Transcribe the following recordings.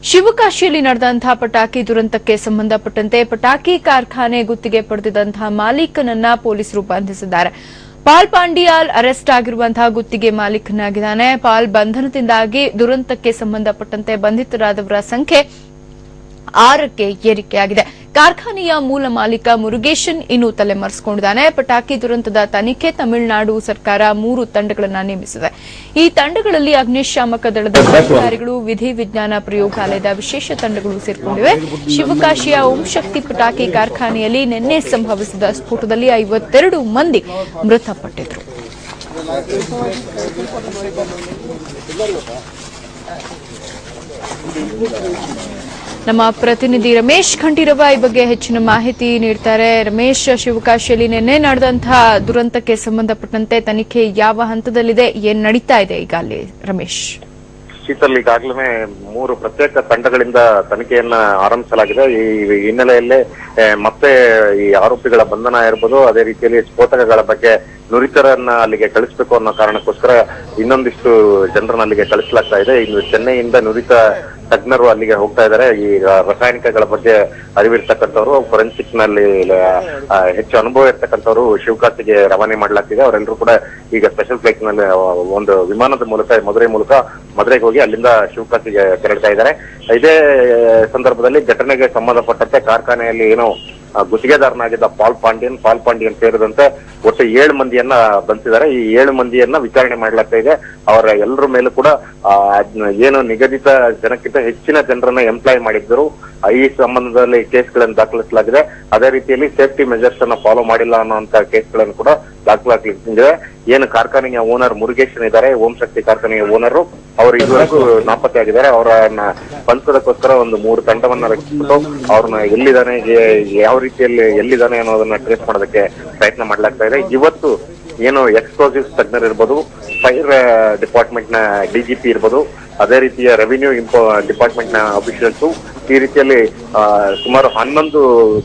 ಶಿವಕಾಶಿಯಲ್ಲಿ ನಡೆದಂತಹ ಪಟಾಕಿ ದುರಂತಕ್ಕೆ ಸಂಬಂಧಪಟ್ಟಂತೆ ಪಟಾಕಿ ಕಾರ್ಖಾನೆ ಗುತ್ತಿಗೆ ಪಡೆದಿದ್ದಂತಹ ಮಾಲೀಕನನ್ನ ಪೊಲೀಸರು ಬಂಧಿಸಿದ್ದಾರೆ. ಪಾಲ್ ಪಾಂಡಿಯಾಲ್ ಅರೆಸ್ಟ್ ಆಗಿರುವಂತಹ ಗುತ್ತಿಗೆ ಮಾಲೀಕನಾಗಿದ್ದಾನೆ. ಪಾಲ್ ಬಂಧನದಿಂದಾಗಿ ದುರಂತಕ್ಕೆ ಸಂಬಂಧಪಟ್ಟಂತೆ ಬಂಧಿತರಾದವರ ಸಂಖ್ಯೆ 6ಕ್ಕೆ ಏರಿಕೆಯಾಗಿದೆ. ಕಾರ್ಖಾನೆಯ ಮೂಲ ಮಾಲೀಕ ಮುರುಗೇಶನ್ ಇನ್ನೂ ತಲೆಮರೆಸಿಕೊಂಡಿದ್ದಾನೆ. ಪಟಾಕಿ ದುರಂತದ ತನಿಖೆ ತಮಿಳುನಾಡು ಸರ್ಕಾರ 3 ತಂಡಗಳನ್ನು ನೇಮಿಸಿದೆ. ಈ ತಂಡಗಳಲ್ಲಿ ಅಗ್ನಿಶಾಮಕ ದಳದ ಅಧಿಕಾರಿಗಳು, ವಿಧಿ ವಿಜ್ಞಾನ ಪ್ರಯೋಗಾಲಯದ ವಿಶೇಷ ತಂಡಗಳು ಸೇರ್ಕೊಂಡಿವೆ. ಶಿವಕಾಶಿಯ ಓಂ ಶಕ್ತಿ ಪಟಾಕಿ ಕಾರ್ಖಾನೆಯಲ್ಲಿ ನಿನ್ನೆ ಸಂಭವಿಸಿದ ಸ್ಫೋಟದಲ್ಲಿ 52 ಮಂದಿ ಮೃತಪಟ್ಟಿದ್ರು. ನಮ್ಮ ಪ್ರತಿನಿಧಿ ರಮೇಶ್ ಖಂಡೀರವ ಈ ಬಗ್ಗೆ ಹೆಚ್ಚಿನ ಮಾಹಿತಿ ನೀಡ್ತಾರೆ. ರಮೇಶ್, ಶಿವಕಾಶಿಯಲ್ಲಿ ನಿನ್ನೆ ನಡೆದಂತಹ ದುರಂತಕ್ಕೆ ಸಂಬಂಧಪಟ್ಟಂತೆ ತನಿಖೆ ಯಾವ ಹಂತದಲ್ಲಿದೆ, ಏನ್ ನಡೀತಾ ಇದೆ ಈಗ ಅಲ್ಲಿ? ರಮೇಶ್, ಶೀತಲ್, ಈಗಾಗಲೇ 3 ಪ್ರತ್ಯೇಕ ತಂಡಗಳಿಂದ ತನಿಖೆಯನ್ನ ಆರಂಭಿಸಲಾಗಿದೆ. ಈ ಹಿನ್ನೆಲೆಯಲ್ಲೇ ಮತ್ತೆ ಈ ಆರೋಪಿಗಳ ಬಂಧನ ಇರಬಹುದು, ಅದೇ ರೀತಿಯಲ್ಲಿ ಸ್ಫೋಟಕಗಳ ಬಗ್ಗೆ ನುರಿತರನ್ನ ಅಲ್ಲಿಗೆ ಕಳಿಸಬೇಕು ಅನ್ನೋ ಕಾರಣಕ್ಕೋಸ್ಕರ ಇನ್ನೊಂದಿಷ್ಟು ಜನರನ್ನ ಅಲ್ಲಿಗೆ ಕಳಿಸಲಾಗ್ತಾ ಇದೆ. ಇನ್ನು ಚೆನ್ನೈಯಿಂದ ನುರಿತ ತಜ್ಞರು ಅಲ್ಲಿಗೆ ಹೋಗ್ತಾ ಇದ್ದಾರೆ. ಈ ರಾಸಾಯನಿಕಗಳ ಬಗ್ಗೆ ಅರಿವಿರ್ತಕ್ಕಂಥವ್ರು, ಫೊರೆನ್ಸಿಕ್ ನಲ್ಲಿ ಹೆಚ್ಚು ಅನುಭವ ಇರ್ತಕ್ಕಂಥವ್ರು ಶಿವಕಾಶಿಗೆ ರವಾನೆ ಮಾಡಲಾಗ್ತಿದೆ. ಅವರೆಲ್ಲರೂ ಕೂಡ ಈಗ ಸ್ಪೆಷಲ್ ಫ್ಲೈಟ್ ನಲ್ಲಿ ಒಂದು ವಿಮಾನದ ಮೂಲಕ ಮದುರೆಗೆ ಹೋಗಿ ಅಲ್ಲಿಂದ ಶಿವಕಾಶಿಗೆ ತೆರಳ್ತಾ ಇದ್ದಾರೆ. ಇದೇ ಸಂದರ್ಭದಲ್ಲಿ ಘಟನೆಗೆ ಸಂಬಂಧಪಟ್ಟಂತೆ ಕಾರ್ಖಾನೆಯಲ್ಲಿ ಏನೋ ಗುತ್ತಿಗೆದಾರನಾಗಿದ್ದ ಪಾಲ್ ಪಾಂಡಿಯನ್ ಸೇರಿದಂತೆ ಒಟ್ಟು 7 ಮಂದಿಯನ್ನ ಬಂಧಿಸಿದ್ದಾರೆ. ಈ 7 ಮಂದಿಯನ್ನ ವಿಚಾರಣೆ ಮಾಡಲಾಗ್ತಾ ಇದೆ. ಅವರ ಎಲ್ಲರ ಮೇಲೂ ಕೂಡ ಏನು ನಿಗದಿತ ಜನಕ್ಕಿಂತ ಹೆಚ್ಚಿನ ಜನರನ್ನ ಎಂಪ್ಲಾಯ್ ಮಾಡಿದ್ದರು. ಈ ಸಂಬಂಧದಲ್ಲಿ ಕೇಸ್ಗಳನ್ನು ದಾಖಲಿಸಲಾಗಿದೆ. ಅದೇ ರೀತಿಯಲ್ಲಿ ಸೇಫ್ಟಿ ಮೆಜರ್ಸ್ ಅನ್ನ ಫಾಲೋ ಮಾಡಿಲ್ಲ ಅನ್ನುವಂತ ಕೇಸ್ಗಳನ್ನು ಕೂಡ ದಾಖಲಾಗಿದೆ. ಏನು ಕಾರ್ಖಾನೆಯ ಓನರ್ ಮುರುಗೇಶನ್ ಇದ್ದಾರೆ, ಓಂ ಶಕ್ತಿ ಕಾರ್ಖಾನೆಯ ಓನರ್, ಅವರು ಇದುವರೆಗೂ ನಾಪತ್ತೆ ಆಗಿದ್ದಾರೆ. ಅವರನ್ನ ಬಂಧಿಸೋದಕ್ಕೋಸ್ಕರ ಒಂದು 3 ತಂಡವನ್ನ ರಚಿಸಿಬಿಟ್ಟು ಅವ್ರನ್ನ ಎಲ್ಲಿದ್ದಾನೆ, ಯಾವ ರೀತಿಯಲ್ಲಿ ಎಲ್ಲಿದ್ದಾನೆ ಅನ್ನೋದನ್ನ ಟ್ರೇಸ್ ಮಾಡೋದಕ್ಕೆ ಪ್ರಯತ್ನ ಮಾಡಲಾಗ್ತಾ ಇದೆ. ಇವತ್ತು ಏನು ಎಕ್ಸ್ಪ್ಲೋಸಿವ್ಸ್ ತಜ್ಞರು ಇರ್ಬೋದು, ಫೈರ್ ಡಿಪಾರ್ಟ್ಮೆಂಟ್ ನ ಡಿಜಿಪಿ ಇರ್ಬೋದು, ಅದೇ ರೀತಿಯ ರೆವಿನ್ಯೂ ಡಿಪಾರ್ಟ್ಮೆಂಟ್ ನ ಅಫಿಷಿಯಲ್ಸ್, ಈ ರೀತಿಯಲ್ಲಿ ಸುಮಾರು 11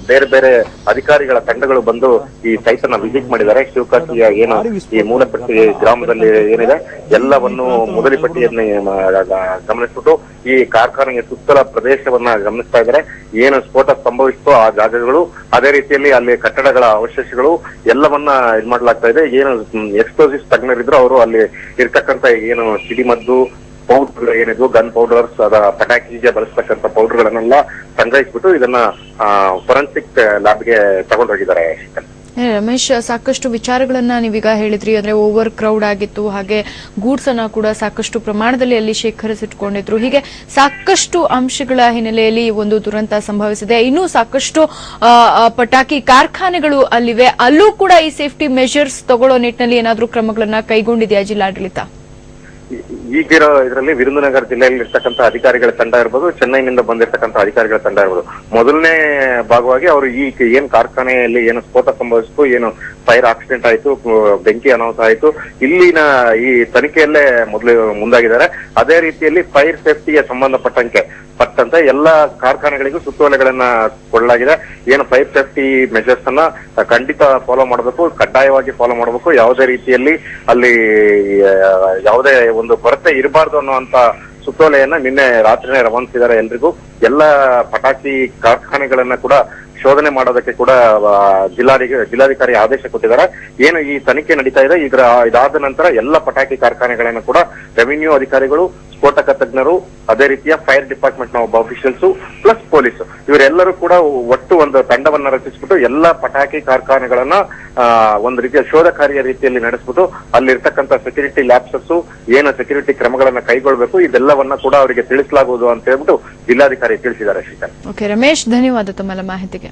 ಬೇರೆ ಬೇರೆ ಅಧಿಕಾರಿಗಳ ತಂಡಗಳು ಬಂದು ಈ ಸೈಟ್ ಅನ್ನ ವಿಸಿಟ್ ಮಾಡಿದ್ದಾರೆ. ಶಿವಕಾಶಿಯ ಏನು ಈ ಮೂಲಪಟ್ಟಿ ಗ್ರಾಮದಲ್ಲಿ ಏನಿದೆ ಎಲ್ಲವನ್ನು ಮೊದಲಿಪಟ್ಟಿಯನ್ನ ಗಮನಿಸ್ಬಿಟ್ಟು ಈ ಕಾರ್ಖಾನೆಯ ಸುತ್ತಲ ಪ್ರದೇಶವನ್ನ ಗಮನಿಸ್ತಾ ಇದ್ದಾರೆ. ಏನು ಸ್ಫೋಟ ಸಂಭವಿಸಿತೋ ಆ ಜಾಗಗಳು, ಅದೇ ರೀತಿಯಲ್ಲಿ ಅಲ್ಲಿ ಕಟ್ಟಡಗಳ ಅವಶೇಷಗಳು ಎಲ್ಲವನ್ನ ಇದ್ ಮಾಡಲಾಗ್ತಾ ಇದೆ. ಏನು ಎಕ್ಸ್ಪ್ಲೋಸಿವ್ಸ್ ತಜ್ಞರಿದ್ರು ಅವರು ಅಲ್ಲಿ ಇರ್ತಕ್ಕಂಥ ಏನು ಸಿಡಿಮದ್ದು ಪೌಡರ್ ಏನಿದ್ವು, ಗನ್ ಪೌಡರ್ಸ್, ಅದರ ಪಟಾಕಿಗೆ ಬಳಸ್ತಕ್ಕಂಥ ಪೌಡರ್ಗಳನ್ನೆಲ್ಲ ಸಂಗ್ರಹಿಸ್ಬಿಟ್ಟು ಇದನ್ನ ಫೊರೆನ್ಸಿಕ್ ಲ್ಯಾಬ್ಗೆ ತಗೊಂಡೋಗಿದ್ದಾರೆ. ರಮೇಶ್, ಸಾಕಷ್ಟು ವಿಚಾರಗಳನ್ನ ನೀವೀಗ ಹೇಳಿದ್ರಿ. ಅಂದ್ರೆ ಓವರ್ ಕ್ರೌಡ್ ಆಗಿತ್ತು, ಹಾಗೆ ಗೂಡ್ಸ್ ಅನ್ನ ಕೂಡ ಸಾಕಷ್ಟು ಪ್ರಮಾಣದಲ್ಲಿ ಅಲ್ಲಿ ಶೇಖರಿಸಿಟ್ಕೊಂಡಿದ್ರು. ಹೀಗೆ ಸಾಕಷ್ಟು ಅಂಶಗಳ ಹಿನ್ನೆಲೆಯಲ್ಲಿ ಒಂದು ದುರಂತ ಸಂಭವಿಸಿದೆ. ಇನ್ನೂ ಸಾಕಷ್ಟು ಪಟಾಕಿ ಕಾರ್ಖಾನೆಗಳು ಅಲ್ಲಿವೆ. ಅಲ್ಲೂ ಕೂಡ ಈ ಸೇಫ್ಟಿ ಮೆಷರ್ಸ್ ತಗೊಳ್ಳೋ ನಿಟ್ಟಿನಲ್ಲಿ ಏನಾದ್ರೂ ಕ್ರಮಗಳನ್ನ ಕೈಗೊಂಡಿದೆಯಾ ಜಿಲ್ಲಾಡಳಿತ? ಈಗಿರೋ ಇದರಲ್ಲಿ ವಿರುಧುನಗರ ಜಿಲ್ಲೆಯಲ್ಲಿ ಇರ್ತಕ್ಕಂಥ ಅಧಿಕಾರಿಗಳ ತಂಡ ಇರ್ಬೋದು, ಚೆನ್ನೈನಿಂದ ಬಂದಿರತಕ್ಕಂಥ ಅಧಿಕಾರಿಗಳ ತಂಡ ಇರ್ಬೋದು, ಮೊದಲನೇ ಭಾಗವಾಗಿ ಅವರು ಈ ಏನ್ ಕಾರ್ಖಾನೆಯಲ್ಲಿ ಏನು ಸ್ಫೋಟ ಸಂಭವಿಸಿತು, ಏನು ಫೈರ್ ಆಕ್ಸಿಡೆಂಟ್ ಆಯ್ತು, ಬೆಂಕಿ ಅನಾಹುತ ಆಯ್ತು, ಇಲ್ಲಿನ ಈ ತನಿಖೆಯಲ್ಲೇ ಮೊದಲು ಮುಂದಾಗಿದ್ದಾರೆ. ಅದೇ ರೀತಿಯಲ್ಲಿ ಫೈರ್ ಸೇಫ್ಟಿಗೆ ಸಂಬಂಧಪಟ್ಟಂತೆ ಎಲ್ಲ ಕಾರ್ಖಾನೆಗಳಿಗೂ ಸುತ್ತೋಲೆಗಳನ್ನ ಕೊಡಲಾಗಿದೆ. ಏನು ಫೈರ್ ಸೇಫ್ಟಿ ಮೆಜರ್ಸ್ ಅನ್ನ ಖಂಡಿತ ಫಾಲೋ ಮಾಡಬೇಕು, ಕಡ್ಡಾಯವಾಗಿ ಫಾಲೋ ಮಾಡಬೇಕು. ಯಾವುದೇ ರೀತಿಯಲ್ಲಿ ಅಲ್ಲಿ ಯಾವುದೇ ಒಂದು ಕೊರತೆ ಇರಬಾರ್ದು ಅನ್ನುವಂತ ಸುತ್ತೋಲೆಯನ್ನ ನಿನ್ನೆ ರಾತ್ರಿನೇ ರವಾನಿಸಿದ್ದಾರೆ ಎಲ್ರಿಗೂ. ಎಲ್ಲ ಪಟಾಕಿ ಕಾರ್ಖಾನೆಗಳನ್ನ ಕೂಡ ಶೋಧನೆ ಮಾಡೋದಕ್ಕೆ ಕೂಡ ಜಿಲ್ಲಾಧಿಕಾರಿ ಆದೇಶ ಕೊಟ್ಟಿದ್ದಾರೆ. ಏನು ಈ ತನಿಖೆ ನಡೀತಾ ಇದೆ, ಇದಾದ ನಂತರ ಎಲ್ಲ ಪಟಾಕಿ ಕಾರ್ಖಾನೆಗಳನ್ನ ಕೂಡ ರೆವಿನ್ಯೂ ಅಧಿಕಾರಿಗಳು, ಸ್ಫೋಟಕ ತಜ್ಞರು, ಅದೇ ರೀತಿಯ ಫೈರ್ ಡಿಪಾರ್ಟ್ಮೆಂಟ್ ನ ಒಬ್ಬ ಅಫಿಷಿಯಲ್ಸ್ ಪ್ಲಸ್ ಪೊಲೀಸ್, ಇವರೆಲ್ಲರೂ ಕೂಡ ಒಟ್ಟು ಒಂದು ತಂಡವನ್ನ ರಚಿಸ್ಬಿಟ್ಟು ಎಲ್ಲ ಪಟಾಕಿ ಕಾರ್ಖಾನೆಗಳನ್ನ ಒಂದು ರೀತಿಯ ಶೋಧ ಕಾರ್ಯ ರೀತಿಯಲ್ಲಿ ನಡೆಸ್ಬಿಟ್ಟು ಅಲ್ಲಿರ್ತಕ್ಕಂಥ ಸೆಕ್ಯೂರಿಟಿ ಲ್ಯಾಬ್ಸಸ್ ಏನು ಸೆಕ್ಯೂರಿಟಿ ಕ್ರಮಗಳನ್ನ ಕೈಗೊಳ್ಳಬೇಕು ಇದೆಲ್ಲವನ್ನ ಕೂಡ ಅವರಿಗೆ ತಿಳಿಸಲಾಗುವುದು ಅಂತ ಹೇಳ್ಬಿಟ್ಟು ಜಿಲ್ಲಾಧಿಕಾರಿ ತಿಳಿಸಿದ್ದಾರೆ. ಶ್ರೀಕಾಂತ್. ಓಕೆ ರಮೇಶ್, ಧನ್ಯವಾದ ತಮ್ಮೆಲ್ಲ ಮಾಹಿತಿಗೆ.